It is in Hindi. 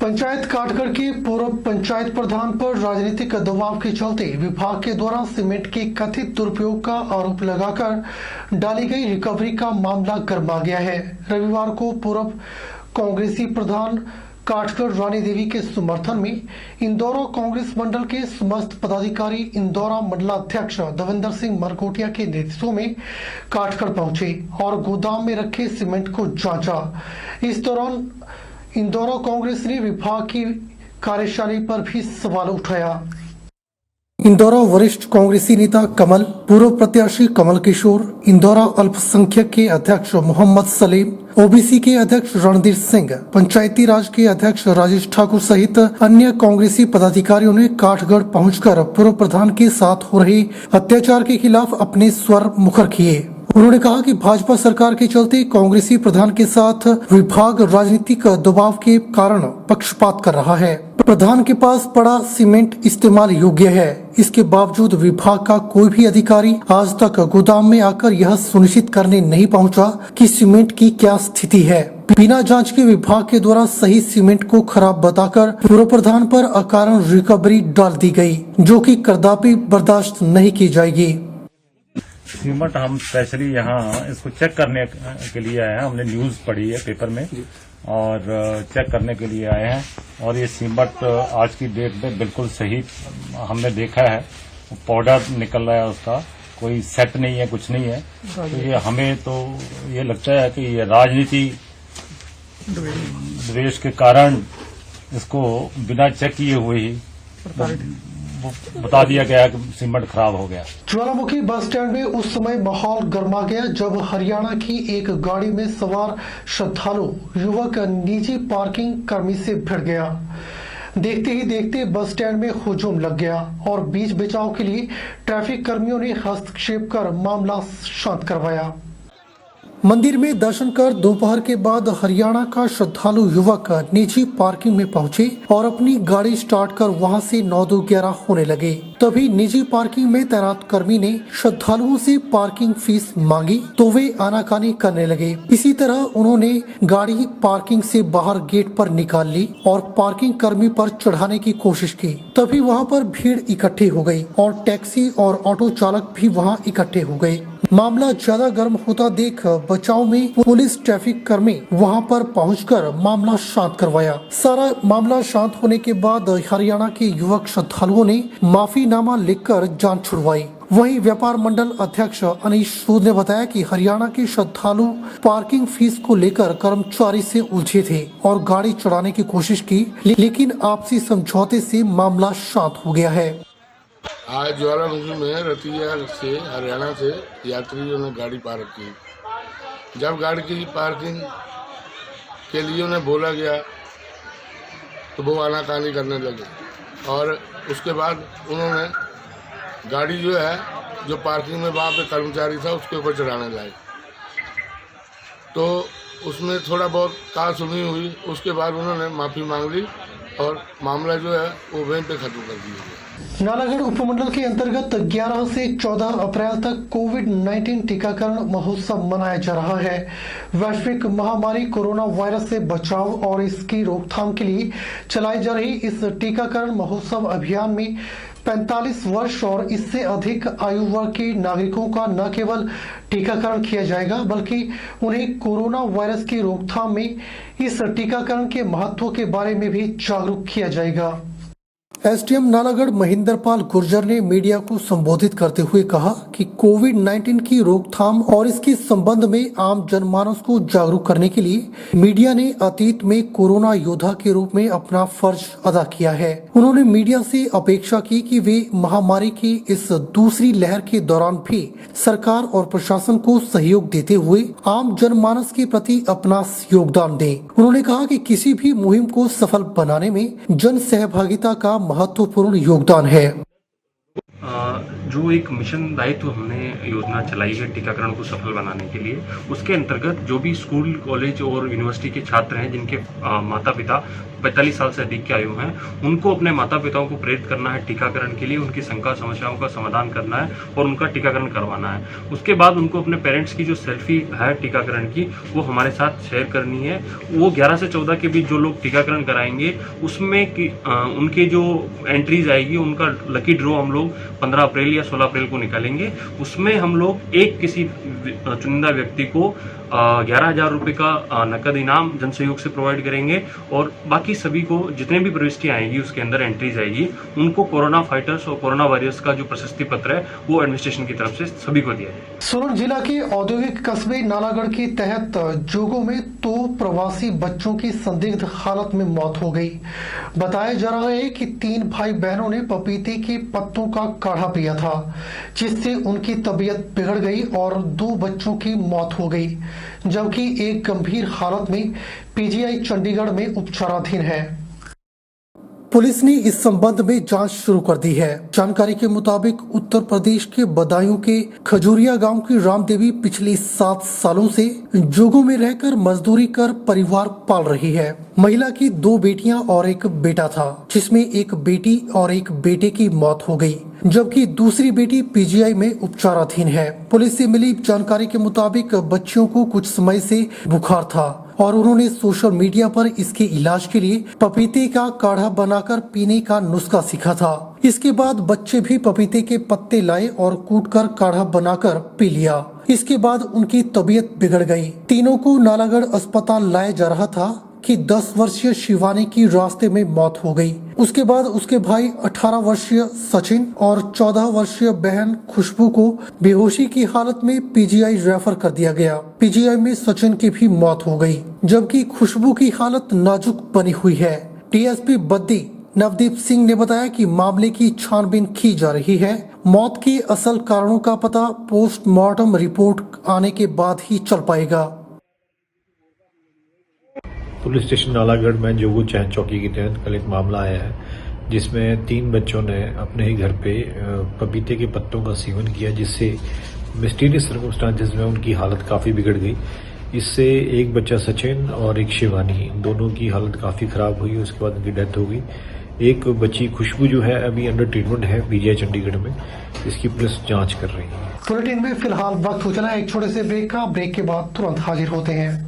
पंचायत काठगढ़ के पूर्व पंचायत प्रधान पर राजनीतिक दबाव के चलते विभाग के द्वारा सीमेंट के कथित दुरुपयोग का आरोप लगाकर डाली गई रिकवरी का मामला गरमा गया है। रविवार को पूर्व कांग्रेसी प्रधान काठगढ़ रानी देवी के समर्थन में इंदौरा कांग्रेस मंडल के समस्त पदाधिकारी इंदौरा मंडलाध्यक्ष देवेंद्र सिंह मरकोटिया के नेतृत्व में काठगढ़ पहुंचे और गोदाम में रखे सीमेंट को जांचा। इस दौरान इंदौरा कांग्रेस ने विभाग की कार्यशैली पर भी सवाल उठाया। इंदौरा वरिष्ठ कांग्रेसी नेता कमल, पूर्व प्रत्याशी कमल किशोर, इंदौरा अल्पसंख्यक के अध्यक्ष मोहम्मद सलीम, ओबीसी के अध्यक्ष रणधीर सिंह, पंचायती राज के अध्यक्ष राजेश ठाकुर सहित अन्य कांग्रेसी पदाधिकारियों ने काठगढ़ पहुंचकर पूर्व प्रधान के साथ हो रहे अत्याचार के खिलाफ अपने स्वर मुखर किए। उन्होंने कहा कि भाजपा सरकार के चलते कांग्रेसी प्रधान के साथ विभाग राजनीतिक दबाव के कारण पक्षपात कर रहा है। प्रधान के पास पड़ा सीमेंट इस्तेमाल योग्य है, इसके बावजूद विभाग का कोई भी अधिकारी आज तक गोदाम में आकर यह सुनिश्चित करने नहीं पहुंचा कि सीमेंट की क्या स्थिति है। बिना जांच के विभाग के द्वारा सही सीमेंट को खराब बताकर पूर्व प्रधान पर अकारण रिकवरी डाल दी गई, जो कि कदापि बर्दाश्त नहीं की जाएगी। सीमेंट हम स्पेशली यहाँ इसको चेक करने के लिए आए हैं। हमने न्यूज पढ़ी है पेपर में और चेक करने के लिए आए हैं और ये सीमेंट आज की डेट में बिल्कुल सही हमने देखा है। पाउडर निकल रहा है, उसका कोई सेट नहीं है, कुछ नहीं है। तो ये हमें तो ये लगता है कि ये राजनीति द्वेष के कारण इसको बिना चेक किए हुए ही बता दिया गया कि सीमेंट खराब हो गया। ज्वालामुखी बस स्टैंड में उस समय माहौल गर्मा गया जब हरियाणा की एक गाड़ी में सवार श्रद्धालु युवक निजी पार्किंग कर्मी से भिड़ गया। देखते ही देखते बस स्टैंड में हुजूम लग गया और बीच बचाव के लिए ट्रैफिक कर्मियों ने हस्तक्षेप कर मामला शांत करवाया। मंदिर में दर्शन कर दोपहर के बाद हरियाणा का श्रद्धालु युवक निजी पार्किंग में पहुंचे और अपनी गाड़ी स्टार्ट कर वहां से 9-2-11 होने लगे। तभी निजी पार्किंग में तैनात कर्मी ने श्रद्धालुओं से पार्किंग फीस मांगी तो वे आनाकानी करने लगे। इसी तरह उन्होंने गाड़ी पार्किंग से बाहर गेट पर निकाल ली और पार्किंग कर्मी पर चढ़ाने की कोशिश की। तभी वहां पर भीड़ इकट्ठी हो गई और टैक्सी और ऑटो चालक भी वहां इकट्ठे हो गए। मामला ज्यादा गर्म होता देख बचाव में पुलिस ट्रैफिक कर्मी वहां पर पहुंचकर मामला शांत करवाया। सारा मामला शांत होने के बाद हरियाणा के युवक श्रद्धालुओं ने माफीनामा लिखकर जान छुड़वाई। वहीं व्यापार मंडल अध्यक्ष अनीश सूद ने बताया कि हरियाणा के श्रद्धालु पार्किंग फीस को लेकर कर्मचारी से उलझे थे और गाड़ी चढ़ाने की कोशिश की, लेकिन आपसी समझौते से मामला शांत हो गया है। आज ज्वालामुखी में रतिया से हरियाणा से यात्रियों ने गाड़ी पार्क की। जब गाड़ी की पार्किंग के लिए उन्हें बोला गया तो वो आनाकानी करने लगे और उसके बाद उन्होंने गाड़ी जो पार्किंग में वहाँ पे कर्मचारी था उसके ऊपर चढ़ाने लगे। तो उसमें थोड़ा बहुत कहा-सुनी हुई। उसके बाद उन्होंने माफ़ी मांग ली और मामला वो वहीं पे खत्म कर दिया। नालागढ़ उपमंडल के अंतर्गत 11 से 14 अप्रैल तक कोविड-19 टीकाकरण महोत्सव मनाया जा रहा है। वैश्विक महामारी कोरोना वायरस से बचाव और इसकी रोकथाम के लिए चलाई जा रही इस टीकाकरण महोत्सव अभियान में 45 वर्ष और इससे अधिक आयु वर्ग के नागरिकों का न केवल टीकाकरण किया जाएगा बल्कि उन्हें कोरोना वायरस की रोकथाम में इस टीकाकरण के महत्व के बारे में भी जागरूक किया जाएगा। एसडीएम नालागढ़ महेंद्र पाल गुर्जर ने मीडिया को संबोधित करते हुए कहा कि कोविड-19 की रोकथाम और इसके संबंध में आम जनमानस को जागरूक करने के लिए मीडिया ने अतीत में कोरोना योद्धा के रूप में अपना फर्ज अदा किया है। उन्होंने मीडिया से अपेक्षा की कि वे महामारी की इस दूसरी लहर के दौरान भी सरकार और प्रशासन को सहयोग देते हुए आम जनमानस के प्रति अपना योगदान दें। उन्होंने कहा कि किसी भी मुहिम को सफल बनाने में जन सहभागिता का महत्वपूर्ण योगदान है। जो एक मिशन दायित्व हमने योजना चलाई है टीकाकरण को सफल बनाने के लिए, उसके अंतर्गत जो भी स्कूल, कॉलेज और यूनिवर्सिटी के छात्र हैं जिनके माता पिता 45 साल से अधिक की आयु हैं, उनको अपने माता पिताओं को प्रेरित करना है टीकाकरण के लिए, उनकी शंका समस्याओं का समाधान करना है और उनका टीकाकरण करवाना है। उसके बाद उनको अपने पेरेंट्स की जो सेल्फी है टीकाकरण की वो हमारे साथ शेयर करनी है। वो 11 से 14 के बीच जो लोग टीकाकरण कराएंगे उसमें उनके जो एंट्रीज आएगी उनका लकी ड्रॉ हम लोग 15 अप्रैल या 16 अप्रैल को निकालेंगे। उसमें हम लोग एक किसी चुनिंदा व्यक्ति को 11,000 रुपये का नकद इनाम जन सहयोग से प्रोवाइड करेंगे और बाकी सभी को जितने भी प्रविष्टियां आएगी उसके अंदर एंट्रीज आएगी उनको कोरोना फाइटर्स और कोरोना वॉरियर्स का जो प्रशस्ति पत्र है वो एडमिनिस्ट्रेशन की तरफ से सभी को दिया जाए। सोलन जिला के औद्योगिक कस्बे नालागढ़ के तहत जोगो में 2 प्रवासी बच्चों की संदिग्ध हालत में मौत हो गई। बताया जा रहा है कि 3 भाई बहनों ने पपीते के पत्तों का काढ़ा पिया था जिससे उनकी तबीयत बिगड़ गई और 2 बच्चों की मौत हो गई, जबकि एक गंभीर हालत में पीजीआई चंडीगढ़ में उपचाराधीन है। पुलिस ने इस संबंध में जांच शुरू कर दी है। जानकारी के मुताबिक उत्तर प्रदेश के बदायूं के खजूरिया गांव की रामदेवी पिछले 7 सालों से जोगों में रहकर मजदूरी कर परिवार पाल रही है। महिला की 2 बेटियां और एक बेटा था, जिसमें एक बेटी और एक बेटे की मौत हो गई, जबकि दूसरी बेटी पीजीआई में उपचाराधीन है। पुलिस से मिली जानकारी के मुताबिक बच्चियों को कुछ समय से बुखार था और उन्होंने सोशल मीडिया पर इसके इलाज के लिए पपीते का काढ़ा बनाकर पीने का नुस्खा सीखा था। इसके बाद बच्चे भी पपीते के पत्ते लाए और कूटकर काढ़ा बनाकर पी लिया। इसके बाद उनकी तबीयत बिगड़ गई। तीनों को नालागढ़ अस्पताल लाया जा रहा था कि 10 वर्षीय शिवानी की रास्ते में मौत हो गई। उसके बाद उसके भाई 18 वर्षीय सचिन और 14 वर्षीय बहन खुशबू को बेहोशी की हालत में पीजीआई रेफर कर दिया गया। पीजीआई में सचिन की भी मौत हो गई, जबकि खुशबू की हालत नाजुक बनी हुई है। डीएसपी बद्दी नवदीप सिंह ने बताया कि मामले की छानबीन की जा रही है। मौत के असल कारणों का पता पोस्टमार्टम रिपोर्ट आने के बाद ही चल पाएगा। पुलिस स्टेशन नालागढ़ में जोगो चैन चौकी के तहत कल एक मामला आया है जिसमें 3 बच्चों ने अपने ही घर पे पपीते के पत्तों का सेवन किया, जिससे मिस्टीरियस सर्कमस्टांसेस में उनकी हालत काफ़ी बिगड़ गई। इससे एक बच्चा सचिन और एक शिवानी, दोनों की हालत काफ़ी ख़राब हुई। उसके बाद उनकी डेथ हो गई। एक बच्ची खुशबू जो है अभी अंडर ट्रीटमेंट है पीजीआई चंडीगढ़ में। इसकी पुलिस जाँच कर रही है। बुलेटिन में फिलहाल वक्त हो चला है एक छोटे से ब्रेक का। ब्रेक के बाद तुरंत हाजिर होते हैं।